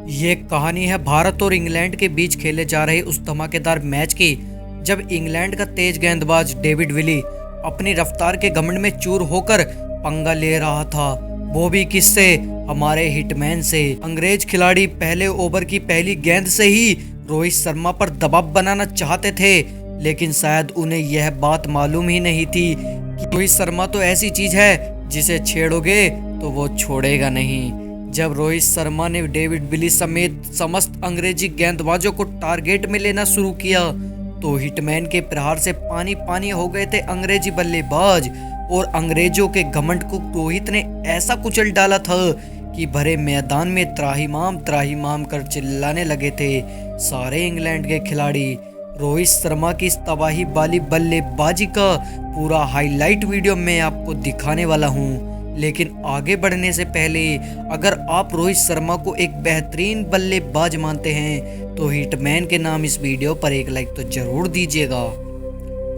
ये कहानी है भारत और इंग्लैंड के बीच खेले जा रहे उस धमाकेदार मैच की, जब इंग्लैंड का तेज गेंदबाज डेविड विली अपनी रफ्तार के घमंड में चूर होकर पंगा ले रहा था। वो भी किससे? हमारे हिटमैन से। अंग्रेज खिलाड़ी पहले ओवर की पहली गेंद से ही रोहित शर्मा पर दबाव बनाना चाहते थे, लेकिन शायद उन्हें यह बात मालूम ही नहीं थी कि रोहित शर्मा तो ऐसी चीज है जिसे छेड़ोगे तो वो छोड़ेगा नहीं। जब रोहित शर्मा ने डेविड विली समेत समस्त अंग्रेजी गेंदबाजों को टारगेट में लेना शुरू किया तो हिटमैन के प्रहार से पानी पानी हो गए थे अंग्रेजी बल्लेबाज, और अंग्रेजों के घमंड को रोहित ने ऐसा कुचल डाला था कि भरे मैदान में त्राहिमाम त्राहिमाम कर चिल्लाने लगे थे सारे इंग्लैंड के खिलाड़ी। रोहित शर्मा की इस तबाही वाली बल्लेबाजी का पूरा हाईलाइट वीडियो मैं आपको दिखाने वाला हूँ, लेकिन आगे बढ़ने से पहले अगर आप रोहित शर्मा को एक बेहतरीन बल्लेबाज मानते हैं तो हिटमैन के नाम इस वीडियो पर एक लाइक तो जरूर दीजिएगा।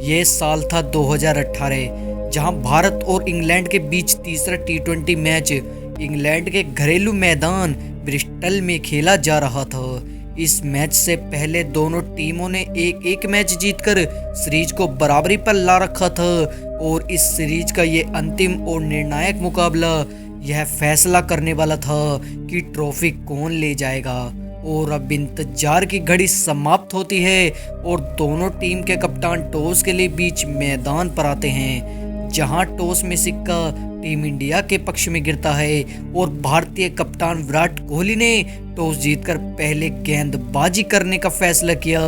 ये साल था 2018, जहां भारत और इंग्लैंड के बीच तीसरा टी20 मैच इंग्लैंड के घरेलू मैदान ब्रिस्टल में खेला जा रहा था। इस मैच से पहले दोनों टीमों ने एक मैच जीतकर सीरीज को बराबरी पर ला रखा था, और इस सीरीज का ये अंतिम और निर्णायक मुकाबला यह फैसला करने वाला था कि ट्रॉफी कौन ले जाएगा। और अब इंतजार की घड़ी समाप्त होती है और दोनों टीम के कप्तान टॉस के लिए बीच मैदान पर आते हैं, जहां टॉस में सिक्का टीम इंडिया के पक्ष में गिरता है और भारतीय कप्तान विराट कोहली ने टॉस जीतकर पहले गेंदबाजी करने का फैसला किया।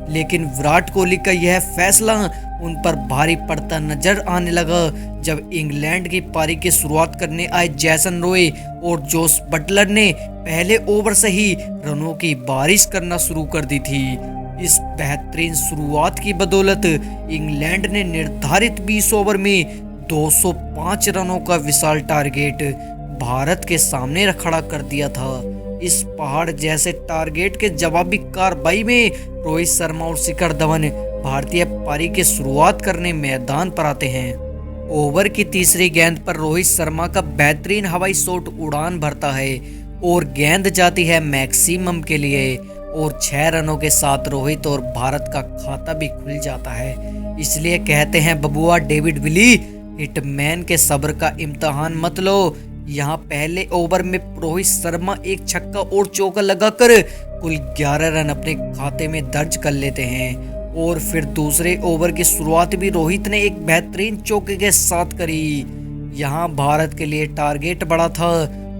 लेकिन विराट कोहली का यह फैसला उन पर भारी पड़ता नजर आने लगा जब इंग्लैंड की पारी की शुरुआत करने आए जेसन रॉय और जोस बटलर ने पहले ओवर से ही रनों की बारिश करना शुरू कर दी थी। इस बेहतरीन शुरुआत की बदौलत इंग्लैंड ने निर्धारित 20 ओवर में 205 रनों का विशाल टारगेट भारत के सामने खड़ा कर दिया था। इस पहाड़ जैसे टारगेट के जवाबी कार्रवाई में रोहित शर्मा और शिखर धवन भारतीय पारी की शुरुआत करने मैदान पर आते हैं। ओवर की तीसरी गेंद पर रोहित शर्मा का बेहतरीन हवाई शॉट उड़ान भरता है और गेंद जाती है मैक्सिमम के लिए, और 6 रनों के साथ रोहित और भारत का खाता भी खुल जाता है। इसलिए कहते हैं बबुआ डेविड विली, हिटमैन के सब्र का इम्तिहान मत लो। यहाँ पहले ओवर में रोहित शर्मा एक छक्का और चौका लगाकर कुल 11 रन अपने खाते में दर्ज कर लेते हैं, और फिर दूसरे ओवर की शुरुआत भी रोहित ने एक बेहतरीन चौके के साथ करी। यहाँ भारत के लिए टारगेट बड़ा था,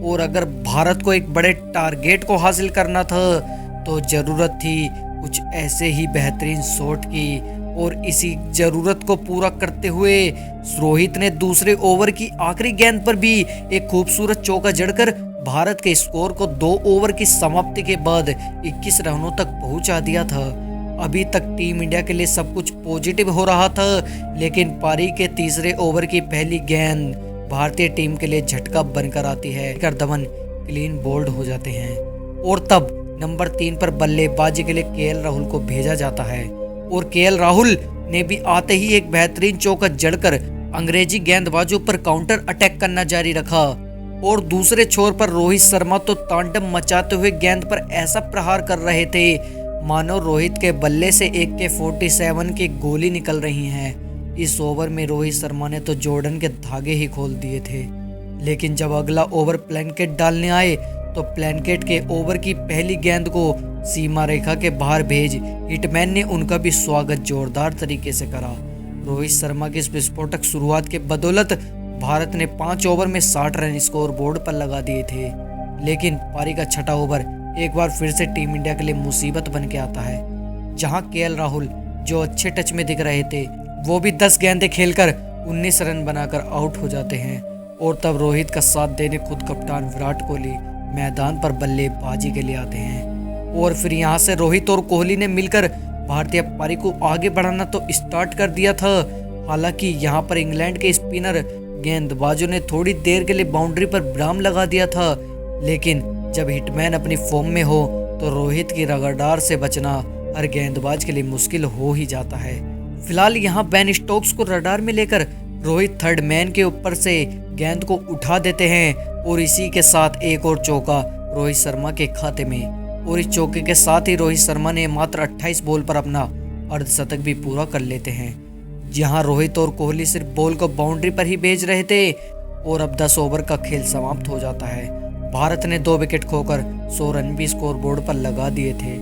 और अगर भारत को एक बड़े टारगेट को हासिल करना था तो जरूरत थी कुछ ऐसे ही बेहतरीन शॉट की, और इसी जरूरत को पूरा करते हुए रोहित ने दूसरे ओवर की आखिरी गेंद पर भी एक खूबसूरत चौका जड़कर भारत के स्कोर को 2 ओवर की समाप्ति के बाद 21 रनों तक पहुंचा दिया था। अभी तक टीम इंडिया के लिए सब कुछ पॉजिटिव हो रहा था, लेकिन पारी के तीसरे ओवर की पहली गेंद भारतीय टीम के लिए झटका बनकर आती है। शिखर धवन क्लीन बोल्ड हो जाते हैं, और तब नंबर 3 पर बल्लेबाजी के लिए केएल राहुल को भेजा जाता है, और केएल राहुल ने भी आते ही एक बेहतरीन चौका जड़कर अंग्रेजी गेंदबाजों पर काउंटर अटैक करना जारी रखा। और दूसरे छोर पर रोहित शर्मा तो तांडव मचाते हुए गेंद पर ऐसा प्रहार कर रहे थे मानो रोहित के बल्ले से AK-47 की गोली निकल रही है। इस ओवर में रोहित शर्मा ने तो जॉर्डन के धागे ही खोल दिए थे, लेकिन जब अगला ओवर प्लैंकेट डालने आए तो प्लैंकेट के ओवर की पहली गेंद को सीमा रेखा के बाहर भेज हिटमैन ने उनका भी स्वागत जोरदार तरीके से करा। रोहित शर्मा की इस विस्फोटक शुरुआत के बदौलत भारत ने 5 ओवर में 60 रन स्कोर बोर्ड पर लगा दिए थे, लेकिन पारी का छठा ओवर एक बार फिर से टीम इंडिया के लिए मुसीबत बन के आता है, जहां केएल राहुल जो अच्छे टच में दिख रहे थे वो भी 10 गेंदें खेलकर 19 रन बनाकर आउट हो जाते हैं। और तब रोहित का साथ देने खुद कप्तान विराट कोहली मैदान पर बल्लेबाजी के लिए आते हैं, और फिर यहाँ से रोहित और कोहली ने मिलकर भारतीय पारी को आगे बढ़ाना तो स्टार्ट कर दिया था। हालांकि यहाँ पर इंग्लैंड के स्पिनर गेंदबाजों ने थोड़ी देर के लिए बाउंड्री पर विराम लगा दिया था, लेकिन जब हिटमैन अपनी फॉर्म में हो तो रोहित की रगड़दार से बचना हर गेंदबाज के लिए मुश्किल हो ही जाता है। फिलहाल यहाँ बेन स्टोक्स को रडार में लेकर रोहित थर्ड मैन के ऊपर से गेंद को उठा देते हैं और इसी के साथ एक और चौका रोहित शर्मा के खाते में और इस चौके के साथ ही रोहित शर्मा ने मात्र 28 बॉल पर अपना अर्धशतक भी पूरा कर लेते हैं। जहां रोहित और कोहली सिर्फ बॉल को बाउंड्री पर ही भेज रहे थे और अब 10 ओवर का खेल समाप्त हो जाता है। भारत ने 2 विकेट खोकर 100 रन भी स्कोरबोर्ड पर लगा दिए थे।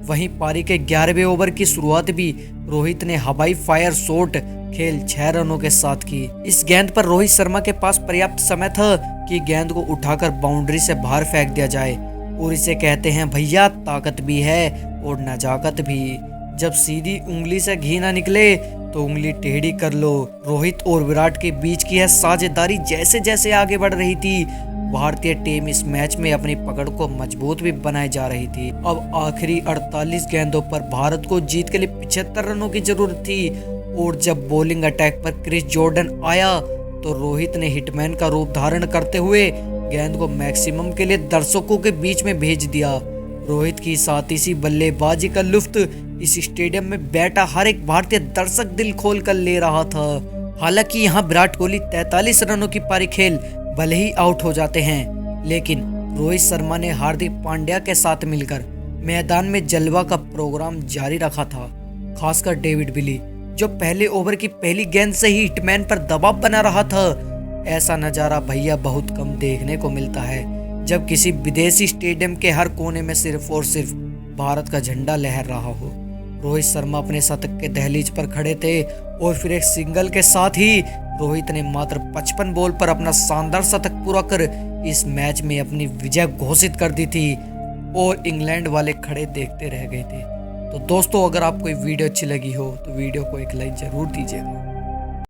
वहीं पारी के 11वें ओवर की शुरुआत भी रोहित ने हवाई फायर शॉट खेल 6 रनों के साथ की। इस गेंद पर रोहित शर्मा के पास पर्याप्त समय था कि गेंद को उठाकर बाउंड्री से बाहर फेंक दिया जाए और इसे कहते हैं भैया ताकत भी है और नजाकत भी। जब सीधी उंगली से घी ना निकले तो उंगली टेढ़ी कर लो। रोहित और विराट के बीच की यह साझेदारी जैसे जैसे आगे बढ़ रही थी, भारतीय टीम इस मैच में अपनी पकड़ को मजबूत भी बनाई जा रही थी। अब आखिरी 48 गेंदों पर भारत को जीत के लिए 75 रनों की जरूरत थी और जब बॉलिंग अटैक पर क्रिस जॉर्डन आया तो रोहित ने हिटमैन का रूप धारण करते हुए गेंद को मैक्सिमम के लिए दर्शकों के बीच में भेज दिया। रोहित की सातीसी बल्लेबाजी का लुत्फ इस स्टेडियम में बैठा हर एक भारतीय दर्शक दिल खोल कर ले रहा था। हालांकि यहाँ विराट कोहली 43 रनों की पारी खेल भले ही आउट हो जाते हैं, लेकिन रोहित शर्मा ने हार्दिक पांड्या के साथ मिलकर मैदान में जलवा का प्रोग्राम जारी रखा था। खासकर डेविड विली जो पहले ओवर की पहली गेंद से ही हिटमैन पर दबाव बना रहा था। ऐसा नजारा भैया बहुत कम देखने को मिलता है, जब किसी विदेशी स्टेडियम के हर कोने में सिर्फ और सिर्फ भारत का झंडा लहर रहा हो। रोहित शर्मा अपने शतक के दहलीज पर खड़े थे और फिर एक सिंगल के साथ ही रोहित ने मात्र 55 बॉल पर अपना शानदार शतक पूरा कर इस मैच में अपनी विजय घोषित कर दी थी और इंग्लैंड वाले खड़े देखते रह गए थे। तो दोस्तों, अगर आपको ये वीडियो अच्छी लगी हो तो वीडियो को एक लाइक जरूर दीजिएगा।